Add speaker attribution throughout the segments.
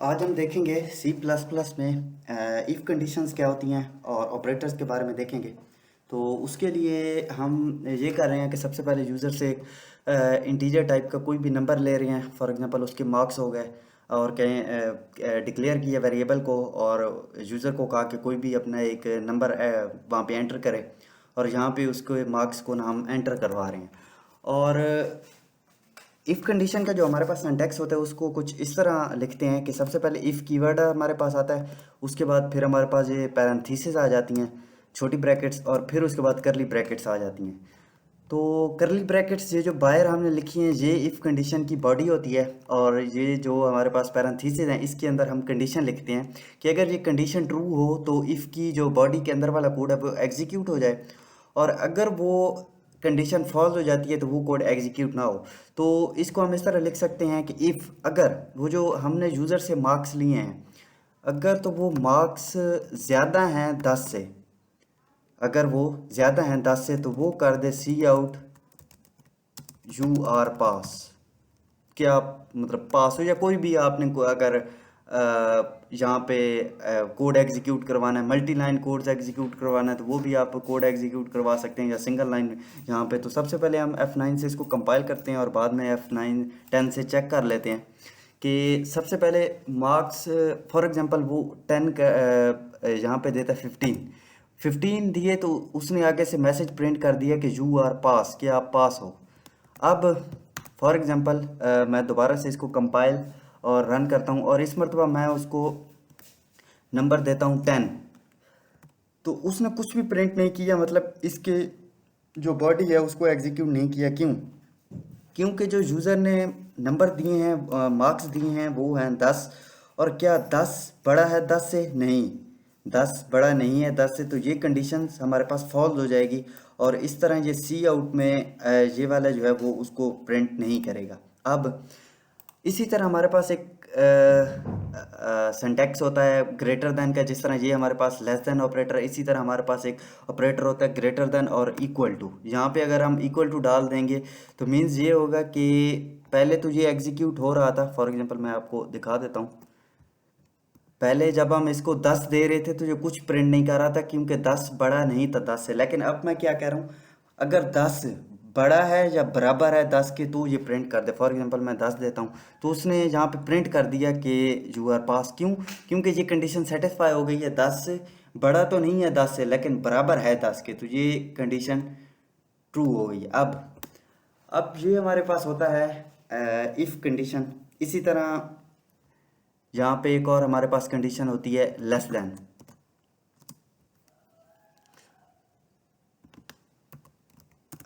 Speaker 1: आज हम देखेंगे सी प्लस प्लस में इफ़ कंडीशंस क्या होती हैं और ऑपरेटर्स के बारे में देखेंगे। तो उसके लिए हम ये कर रहे हैं कि सबसे पहले यूज़र से इंटीजर टाइप का कोई भी नंबर ले रहे हैं। फॉर एग्जांपल उसके मार्क्स हो गए और कहें डिक्लेयर किया वेरिएबल को और यूज़र को कहा कि कोई भी अपना एक नंबर वहाँ पे एंटर करे और यहाँ पे उसके मार्क्स को ना हम एंटर करवा रहे हैं। और इफ़ कंडीशन का जो हमारे पास सिंटैक्स होता है उसको कुछ इस तरह लिखते हैं कि सबसे पहले इफ़ कीवर्ड हमारे पास आता है, उसके बाद फिर हमारे पास ये पैरेंथेसिस आ जाती हैं, छोटी ब्रैकेट्स, और फिर उसके बाद करली ब्रैकेट्स आ जाती हैं। तो करली ब्रैकेट्स ये जो बाहर हमने लिखी हैं ये इफ़ कंडीशन की बॉडी होती है और ये जो हमारे पास पैरेंथेसिस हैं इसके अंदर हम कंडीशन लिखते हैं कि अगर ये कंडीशन ट्रू हो तो इफ़ की जो बॉडी के अंदर वाला कोड है वो एग्जीक्यूट हो जाए, और अगर वो कंडीशन फॉल्स हो जाती है तो वो कोड एग्जीक्यूट ना हो। तो इसको हम इस तरह लिख सकते हैं कि इफ़ अगर वो जो हमने यूज़र से मार्क्स लिए हैं, अगर तो वो मार्क्स ज़्यादा हैं 10 से, अगर वो ज़्यादा हैं 10 से तो वो कर दे सी आउट यू आर पास, कि आप मतलब पास हो, या कोई भी आपने अगर यहाँ पे कोड एग्जीक्यूट करवाना है, मल्टी लाइन कोड्स एग्जीक्यूट करवाना है तो वो भी आप कोड एग्जीक्यूट करवा सकते हैं, या सिंगल लाइन यहाँ पे। तो सबसे पहले हम F9 से इसको कंपाइल करते हैं और बाद में F9 10 से चेक कर लेते हैं कि सबसे पहले मार्क्स फॉर एग्जांपल वो 10 का यहाँ पे देता है 15 दिए, तो उसने आगे से मैसेज प्रिंट कर दिया कि यू आर पास, कि आप पास हो। अब फॉर एग्जांपल मैं दोबारा से इसको कंपाइल और रन करता हूँ और इस मरतबा मैं उसको नंबर देता हूँ 10, तो उसने कुछ भी प्रिंट नहीं किया, मतलब इसके जो बॉडी है उसको एग्जीक्यूट नहीं किया। क्यों? क्योंकि जो यूज़र ने नंबर दिए हैं, मार्क्स दिए हैं, वो हैं 10, और क्या 10 बड़ा है 10 से? नहीं, 10 बड़ा नहीं है 10 से, तो ये कंडीशंस हमारे पास फॉल्स हो जाएगी और इस तरह ये सी आउट में ये वाला जो है वो उसको प्रिंट नहीं करेगा। अब इसी तरह हमारे पास एक सिंटैक्स होता है ग्रेटर देन का, जिस तरह ये हमारे पास लेस देन ऑपरेटर है, इसी तरह हमारे पास एक ऑपरेटर होता है ग्रेटर देन और इक्वल टू। यहाँ पे अगर हम इक्वल टू डाल देंगे तो मीन्स ये होगा कि पहले तो ये एग्जीक्यूट हो रहा था। फॉर एग्जांपल मैं आपको दिखा देता हूँ, पहले जब हम इसको 10 दे रहे थे तो ये कुछ प्रिंट नहीं कर रहा था क्योंकि 10 बड़ा नहीं था 10 से। लेकिन अब मैं क्या कह रहा हूँ, अगर 10 बड़ा है या बराबर है 10 के तो ये प्रिंट कर दे। फॉर एग्जांपल मैं 10 देता हूँ तो उसने यहाँ पे प्रिंट कर दिया कि यू आर पास। क्यों? क्योंकि ये कंडीशन सेटिस्फाई हो गई है, 10 बड़ा तो नहीं है 10 से लेकिन बराबर है 10 के, तो ये कंडीशन ट्रू हो गई। अब ये हमारे पास होता है इफ़ कंडीशन। इसी तरह यहाँ पे एक और हमारे पास कंडीशन होती है लेस देन।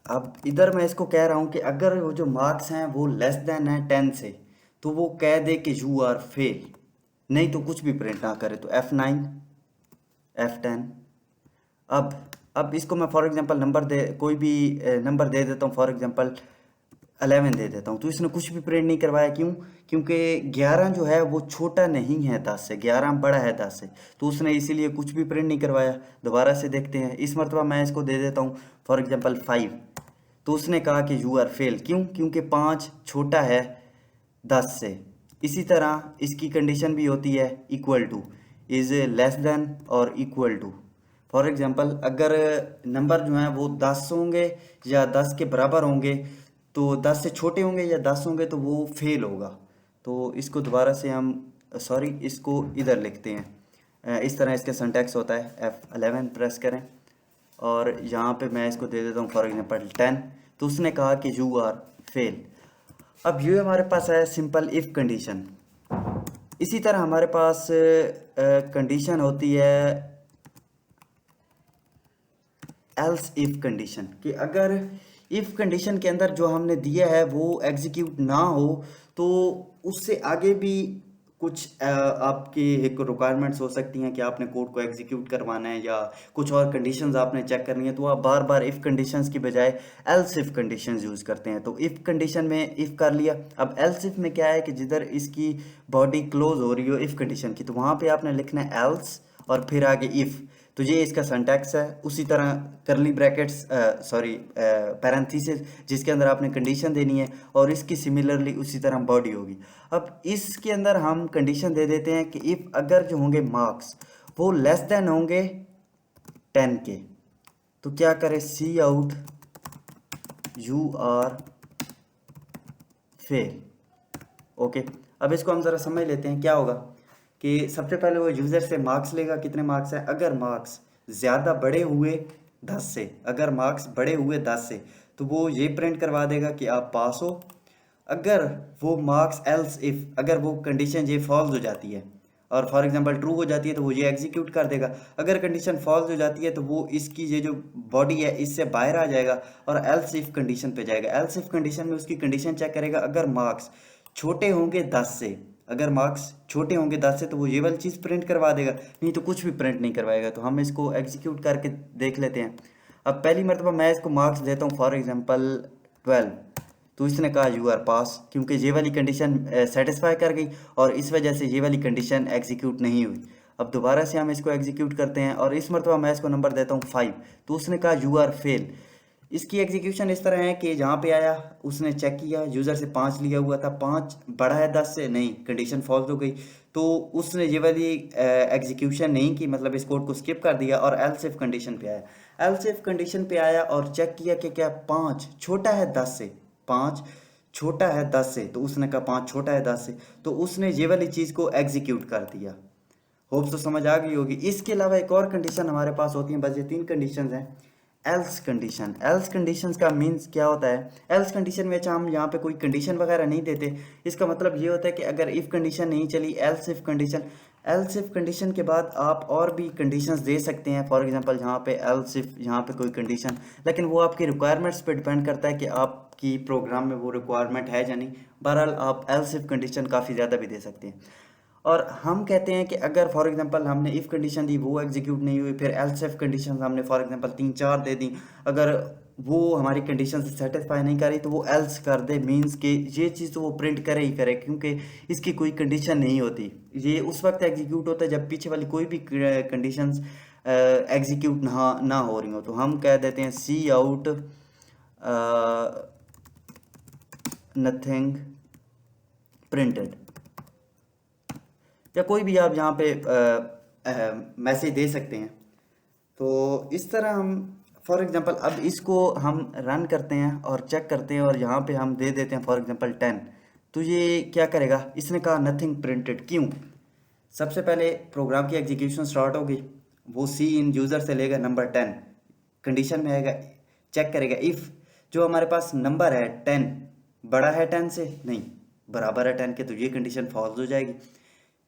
Speaker 1: अब इधर मैं इसको कह रहा हूँ कि अगर वो जो मार्क्स हैं वो लेस देन है 10 से तो वो कह दे कि यू आर फेल, नहीं तो कुछ भी प्रिंट ना करे। तो F9 F10। अब इसको मैं फॉर एग्जांपल नंबर दे कोई भी नंबर दे देता हूँ, फॉर एग्जांपल 11 दे देता हूँ, तो इसने कुछ भी प्रिंट नहीं करवाया। क्यों? क्योंकि 11 जो है वो छोटा नहीं है 10 से, 11 बड़ा है 10 से, तो उसने इसीलिए कुछ भी प्रिंट नहीं करवाया। दोबारा से देखते हैं, इस मरतबा मैं इसको दे देता हूँ फॉर एग्जांपल 5, तो उसने कहा कि यू आर फेल। क्यों? क्योंकि 5 छोटा है 10 से। इसी तरह इसकी कंडीशन भी होती है equal to, is less than और इक्वल टू। फॉर एग्जांपल अगर नंबर जो हैं वो 10 होंगे या 10 के बराबर होंगे, तो 10 से छोटे होंगे या 10 होंगे तो वो फेल होगा। तो इसको दोबारा से हम सॉरी इसको इधर लिखते हैं। इस तरह इसका सिंटैक्स होता है। F11 प्रेस करें और यहाँ पे मैं इसको दे देता हूँ फॉर एग्जांपल 10, तो उसने कहा कि यू आर फेल। अब ये हमारे पास है सिंपल इफ़ कंडीशन। इसी तरह हमारे पास कंडीशन होती है एल्स इफ़ कंडीशन, कि अगर इफ़ कंडीशन के अंदर जो हमने दिया है वो एग्जीक्यूट ना हो तो उससे आगे भी कुछ आपकी एक रिक्वायरमेंट्स हो सकती हैं कि आपने कोड को एग्जीक्यूट करवाना है या कुछ और कंडीशंस आपने चेक करनी है, तो आप बार बार इफ़ कंडीशंस की बजाय एल्स इफ़ कंडीशंस यूज़ करते हैं। तो इफ़ कंडीशन में इफ़ कर लिया। अब एल्स इफ़ में क्या है कि जिधर इसकी बॉडी क्लोज हो रही हो इफ़ कंडीशन की, तो वहाँ पे आपने लिखना है एल्स और फिर आगे इफ़। तो ये इसका सिंटैक्स है। उसी तरह करली ब्रैकेट्स पैरेंथेसिस जिसके अंदर आपने कंडीशन देनी है, और इसकी सिमिलरली उसी तरह बॉडी होगी। अब इसके अंदर हम कंडीशन दे देते हैं कि इफ़ अगर जो होंगे मार्क्स वो लेस देन होंगे 10 के, तो क्या करें, see out you are fail. Okay, अब इसको हम ज़रा समझ लेते हैं। क्या होगा कि सबसे पहले वो यूज़र से मार्क्स लेगा, कितने मार्क्स हैं। अगर मार्क्स ज़्यादा बड़े हुए 10 से, अगर मार्क्स बड़े हुए 10 से, तो वो ये प्रिंट करवा देगा कि आप पास हो। अगर वो मार्क्स एल्स इफ़, अगर वो कंडीशन ये फॉल्स हो जाती है और फॉर एग्जांपल ट्रू हो जाती है, तो वो ये एग्जीक्यूट कर देगा। अगर कंडीशन फॉल्स हो जाती है तो वो इसकी ये जो बॉडी है इससे बाहर आ जाएगा और एल्स इफ कंडीशन पे जाएगा। एल्स इफ कंडीशन में उसकी कंडीशन चेक करेगा, अगर मार्क्स छोटे होंगे 10 से, अगर मार्क्स छोटे होंगे 10 से, तो वो ये वाली चीज़ प्रिंट करवा देगा, नहीं तो कुछ भी प्रिंट नहीं करवाएगा। तो हम इसको एग्जीक्यूट करके देख लेते हैं। अब पहली मरतबा मैं इसको मार्क्स देता हूँ फॉर एग्जांपल 12, तो इसने कहा यू आर पास, क्योंकि ये वाली कंडीशन सेटिस्फाई कर गई और इस वजह से ये वाली कंडीशन एग्जीक्यूट नहीं हुई। अब दोबारा से हम इसको एग्जीक्यूट करते हैं और इस मरतबा मैं इसको नंबर देता हूँ 5, तो उसने कहा यू आर फेल। इसकी एग्जीक्यूशन इस तरह है कि जहाँ पे आया उसने चेक किया, यूज़र से 5 लिया हुआ था, 5 बड़ा है 10 से, नहीं, कंडीशन फॉल्स हो गई, तो उसने ये वाली एग्जीक्यूशन नहीं की, मतलब इस कोड को स्किप कर दिया और एल्स इफ कंडीशन पे आया। एल्स इफ कंडीशन पे आया और चेक किया कि क्या 5 छोटा है 10 से, 5 छोटा है 10 से, तो उसने कहा 5 छोटा है 10 से, तो उसने ये वाली चीज़ को एग्जीक्यूट कर दिया। होप्स तो समझ आ गई होगी। इसके अलावा एक और कंडीशन हमारे पास होती है, बस ये 3 कंडीशंस हैं। एल्स कंडीशन, एल्स कंडीशंस का मीन्स क्या होता है। एल्स कंडीशन में अच्छा हम यहाँ पे कोई कंडीशन वगैरह नहीं देते। इसका मतलब ये होता है कि अगर इफ़ कंडीशन नहीं चली, else if condition, else if condition के बाद आप और भी कंडीशंस दे सकते हैं। फॉर एग्जांपल यहाँ पे एल्स इफ, यहाँ पे कोई कंडीशन, लेकिन वो आपकी रिक्वायरमेंट्स पे डिपेंड करता है कि आपकी प्रोग्राम में वो रिक्वायरमेंट है या नहीं। बहरहाल आप एल्स इफ कंडीशन काफ़ी ज़्यादा भी दे सकते हैं। और हम कहते हैं कि अगर फॉर एग्जांपल हमने इफ़ कंडीशन दी, वो एग्जीक्यूट नहीं हुई, फिर एल्स इफ कंडीशन हमने फॉर एग्जांपल 3-4 दे दी, अगर वो हमारी कंडीशन से सेटिस्फाई नहीं करी तो वो एल्स कर दे, मींस कि ये चीज़ तो वो प्रिंट करे ही करे, क्योंकि इसकी कोई कंडीशन नहीं होती। ये उस वक्त एग्जीक्यूट होता है जब पीछे वाली कोई भी कंडीशंस एग्जीक्यूट ना हो रही हो। तो हम कह देते हैं सी आउट नथिंग प्रिंटेड, या कोई भी आप यहाँ पे मैसेज दे सकते हैं। तो इस तरह हम फॉर एग्जांपल अब इसको हम रन करते हैं और चेक करते हैं और यहाँ पे हम दे देते हैं फॉर एग्जांपल 10, तो ये क्या करेगा, इसने कहा नथिंग प्रिंटेड। क्यों? सबसे पहले प्रोग्राम की एग्जीक्यूशन स्टार्ट हो गई, वो सी इन यूज़र से लेगा नंबर 10, कंडीशन में आएगा, चेक करेगा इफ़ जो हमारे पास नंबर है 10 बड़ा है 10 से, नहीं, बराबर है 10 के, तो ये कंडीशन फॉल्स हो जाएगी।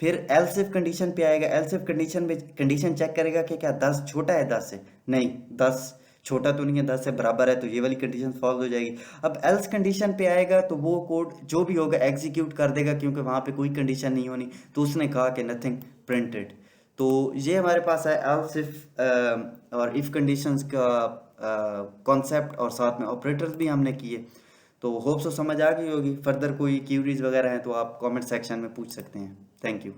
Speaker 1: फिर एल्स इफ कंडीशन पे आएगा, एल्स इफ कंडीशन में कंडीशन चेक करेगा कि क्या 10 छोटा है 10 से, नहीं, 10 छोटा तो नहीं है, 10 से बराबर है, तो ये वाली कंडीशन फॉल्स हो जाएगी। अब एल्स कंडीशन पे आएगा तो वो कोड जो भी होगा एग्जीक्यूट कर देगा, क्योंकि वहाँ पे कोई कंडीशन नहीं होनी, तो उसने कहा कि नथिंग प्रिंटेड। तो ये हमारे पास है एल्स इफ और इफ कंडीशंस का कॉन्सेप्ट, और साथ में ऑपरेटर्स भी हमने किए। तो होप सो समझ आ गई होगी। फर्दर कोई क्यूरीज वगैरह हैं तो आप कमेंट सेक्शन में पूछ सकते हैं। Thank you.